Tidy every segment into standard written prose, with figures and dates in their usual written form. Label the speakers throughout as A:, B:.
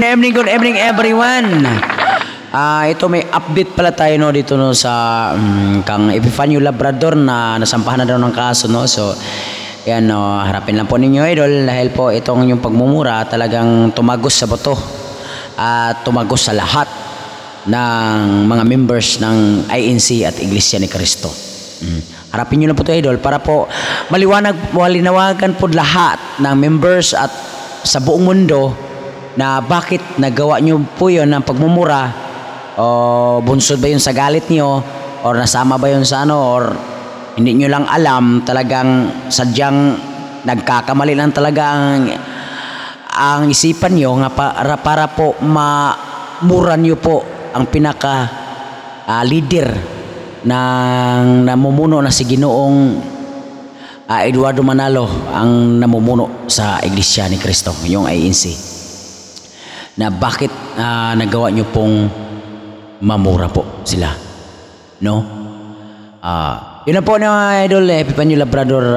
A: Good evening everyone. Ito may update pala tayo no dito no sa kang Epifanio Labrador na nasampahan na daw ng kaso no. So yan no, harapin lang po ninyo idol dahil po itong yung pagmumura talagang tumagos sa boto at tumagos sa lahat ng mga members ng INC at Iglesia ni Cristo. Harapin nyo lang po ito idol para po malinawagan po lahat ng members at sa buong mundo na bakit nagawa nyo po yun ng pagmumura o bunsod ba yun sa galit nyo or nasama ba yun sa ano or hindi nyo lang alam talagang sadyang nagkakamali lang talaga ang isipan nyo nga para po mamura nyo po ang pinaka leader ng namumuno na si Ginoong Eduardo Manalo ang namumuno sa Iglesia ni Cristo, yung INC. Na bakit nagawa nyo pong mamura po sila, no? Yun na po na idol, Epifanio Labrador,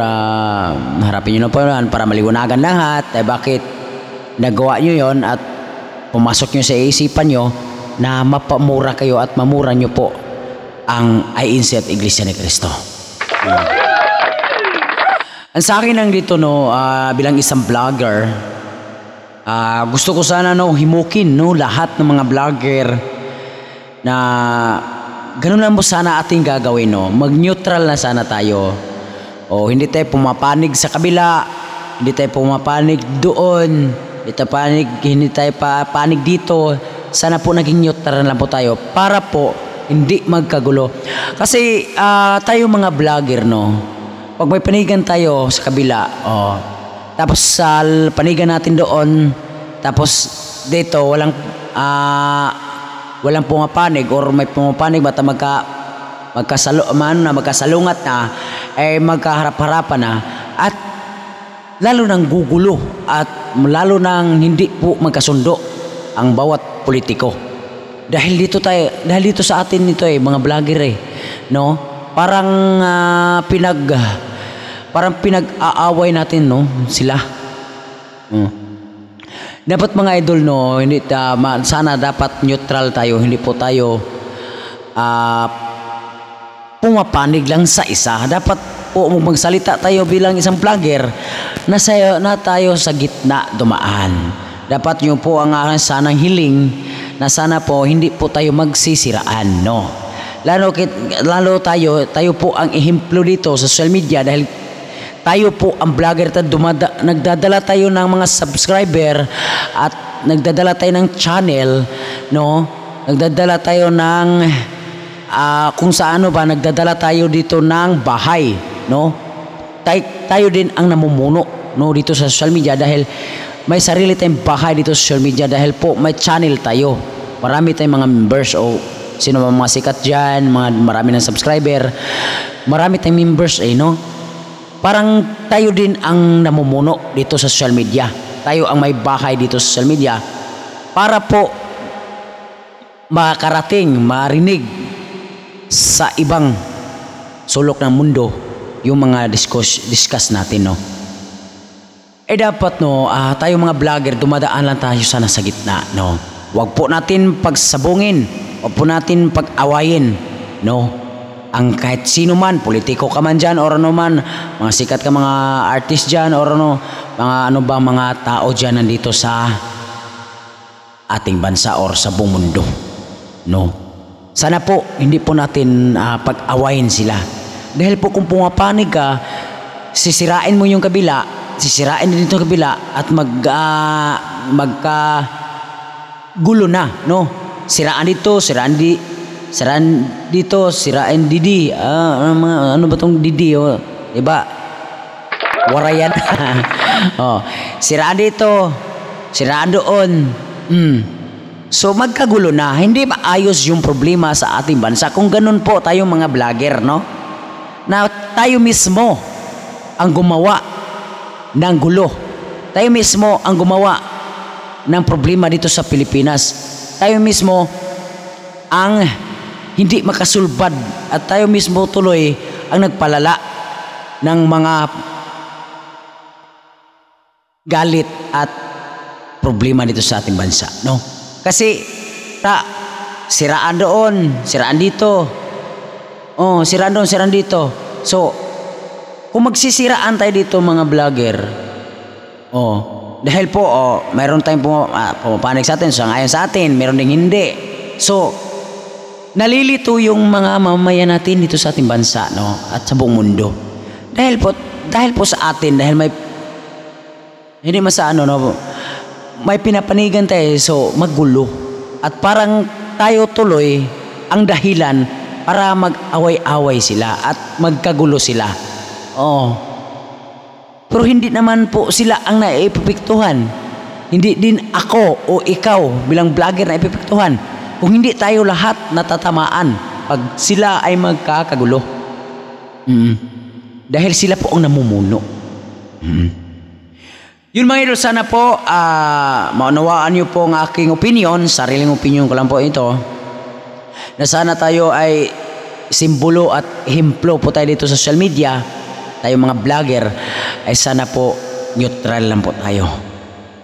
A: harapin nyo na po yan para maliwanagan lahat bakit nagawa nyo yon at pumasok nyo sa isipan nyo na mapamura kayo at mamura nyo po ang INC at Iglesia ni Cristo. Ang sa akin lang dito no, bilang isang vlogger, gusto ko sana no himukin no lahat ng mga vlogger na ganun lang mo sana ating gagawin no, mag-neutral na sana tayo. O hindi tayo pumapanig sa kabila, hindi tayo pumapanig doon, hindi tayo panig dito. Sana po naging neutral lang po tayo para po hindi magkagulo. Kasi tayo mga vlogger no, pag may panigan tayo sa kabila, tapos sa panigan natin doon, tapos dito walang pumapanig or may pumapanig bata magkasalungat na magkaharap-harapan na at lalo nang gugulo at lalo nang hindi po magkasundo ang bawat politiko. Dahil dito sa atin nito mga vlogger no? Parang pinag-aaway natin no sila. Dapat mga idol no, hindi sana dapat neutral tayo, hindi po tayo pumapanig lang sa isa. Dapat po magsalita tayo bilang isang vlogger na tayo sa gitna dumaan. Dapat yun po ang sanang hiling na sana po hindi po tayo magsisiraan no. Lalo tayo po ang ehemplo dito sa social media dahil tayo po ang vlogger nagdadala tayo ng mga subscriber at nagdadala tayo ng channel no, nagdadala tayo ng kung saano ba nagdadala tayo dito ng bahay no, tayo din ang namumuno no dito sa social media dahil may sarili tayong bahay dito sa social media dahil po may channel tayo, marami tayong mga members o sino mga sikat dyan, marami ng subscriber, marami tayong members no. Parang tayo din ang namumuno dito sa social media. Tayo ang may bahay dito sa social media para po makarating, marinig sa ibang sulok ng mundo yung mga discuss natin no. Dapat no, tayo mga vlogger dumadaan lang tayo sana sa gitna no. Huwag po natin pagsabungin, huwag po natin pag-awayin no. Ang kahit sino man, politiko ka man dyan or ano man, mga sikat ka mga artist dyan or ano, mga tao dyan nandito sa ating bansa or sa buong mundo no. Sana po hindi po natin pag-awayin sila dahil po kung pumapanig ka, sisirain mo yung kabila, sisirain din itong kabila at magkagulo na no. Siraan dito, siraan dito, sirain didi. Ano ba tong didi diba? Warayan. Siraan dito, siraan doon. So magkagulo na, hindi maayos yung problema sa ating bansa kung ganun po tayong mga vlogger no. Na tayo mismo ang gumawa ng gulo. Tayo mismo ang gumawa ng problema dito sa Pilipinas. Tayo mismo ang hindi makasulbad at tayo mismo tuloy ang nagpalala ng mga galit at problema dito sa ating bansa, no? Kasi siraan doon, siraan dito. Oh, siraan doon, siraan dito. So, kung magsisiraan tayo dito mga vlogger, dahil po, mayroon tayong pumapanig sa atin, sangayon sa atin, mayroon ding hindi. So, nalilito yung mga mamamayan natin dito sa ating bansa, no? At sa buong mundo. Dahil po sa atin, dahil hindi masano, no? May pinapanigan tayo, so magulo. At parang tayo tuloy ang dahilan para mag-away-away sila at magkagulo sila. Pero hindi naman po sila ang naipipiktuhan. Hindi din ako o ikaw bilang vlogger na ipipiktuhan. Kung hindi tayo lahat natatamaan pag sila ay magkakagulo. Dahil sila po ang namumuno. Yun mga idol, sana po maunawaan niyo po ang aking opinion, sariling opinion ko lang po ito, na sana tayo ay simbolo at himplo po tayo dito sa social media, tayo mga vlogger, ay sana po neutral lang po tayo.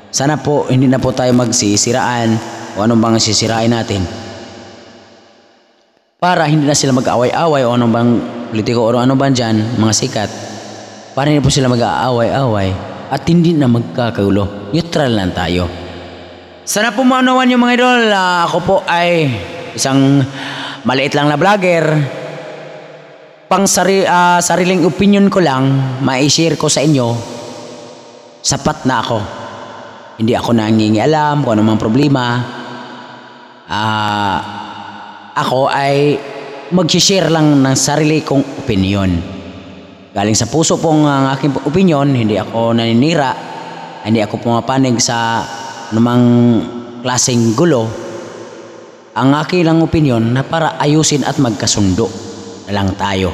A: Sana po hindi na po tayo magsisiraan o anong bang sisirain natin, para hindi na sila mag-away-away o anong bang politiko o ano bang dyan, mga sikat, para hindi po sila mag-aaway-away at hindi na magkakagulo. Neutral lang tayo. Sana po maunawan niyo mga idol, ako po ay isang maliit lang na vlogger. Sariling opinion ko lang, ma-share ko sa inyo, sapat na ako. Hindi ako nangingialam kung anong problema. Ako ay mag-share lang ng sarili kong opinion. Galing sa puso pong ang aking opinion, hindi ako naninira, hindi ako pumapanig sa anumang klaseng gulo. Ang aking lang opinion na para ayusin at magkasundo na lang tayo,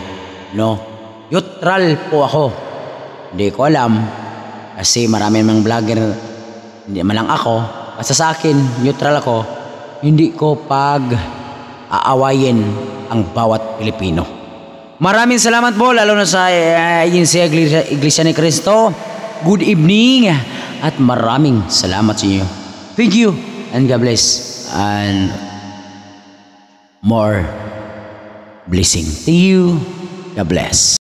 A: no? Neutral po ako. Hindi ko alam kasi marami namang vlogger, hindi man lang ako. Basta sa akin, neutral ako. Hindi ko aawayin ang bawat Pilipino. Maraming salamat po, lalo na sa Iglesia ni Cristo. Good evening at maraming salamat sa inyo. Thank you and God bless and more blessing. Thank you. God bless.